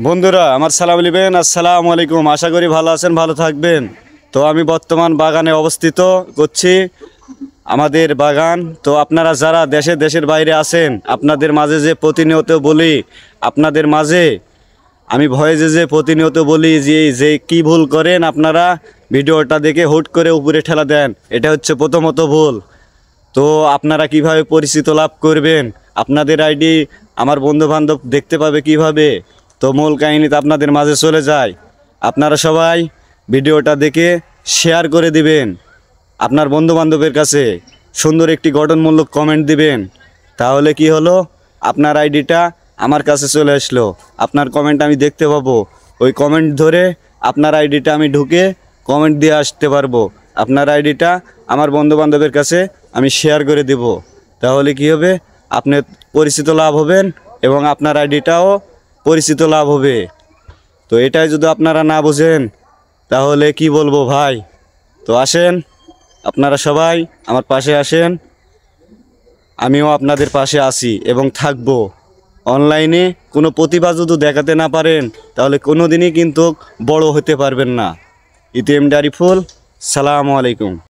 বন্ধুরা আমার সালাম নেবেন। আসসালামু আলাইকুম। আশা করি ভালো আছেন, ভালো থাকবেন। তো আমি বর্তমান বাগানে অবস্থিত করছি, আমাদের বাগান। তো আপনারা যারা দেশের বাইরে আছেন, আপনাদের মাঝে যে প্রতিনিয়ত বলি, আপনাদের মাঝে আমি ভয়েসে যে প্রতিনিয়ত বলি যে কি ভুল করেন আপনারা, ভিডিওটা দেখে হুট করে উপরে ঠেলা দেন, এটা হচ্ছে প্রথমত ভুল। তো আপনারা কিভাবে পরিচিত লাভ করবেন, আপনাদের আইডি আমার বন্ধু বান্ধব দেখতে পাবে কিভাবে? তো মূল কাহিনীতে আপনাদের মাঝে চলে যায়। আপনারা সবাই ভিডিওটা দেখে শেয়ার করে দিবেন আপনার বন্ধু বান্ধবের কাছে, সুন্দর একটি গঠনমূলক কমেন্ট দিবেন। তাহলে কি হলো, আপনার আইডিটা আমার কাছে চলে আসলো, আপনার কমেন্ট আমি দেখতে পাবো। ওই কমেন্ট ধরে আপনার আইডিটা আমি ঢুকে কমেন্ট দিয়ে আসতে পারবো। আপনার আইডিটা আমার বন্ধু বান্ধবের কাছে আমি শেয়ার করে দেব। তাহলে কি হবে, আপনি পরিচিত লাভ হবেন এবং আপনার আইডিটাও পরিচিত লাভ হবে। তো এটাই যদি আপনারা না বোঝেন তাহলে কি বলবো ভাই। তো আসেন, আপনারা সবাই আমার পাশে আসেন, আমিও আপনাদের পাশে আছি এবং থাকবো। অনলাইনে কোনো প্রতিভা যদি দেখাতে না পারেন তাহলে কোনো দিনই কিন্তু বড় হতে পারবেন না। ইতিএম ডারিফুল, সালামু আলাইকুম।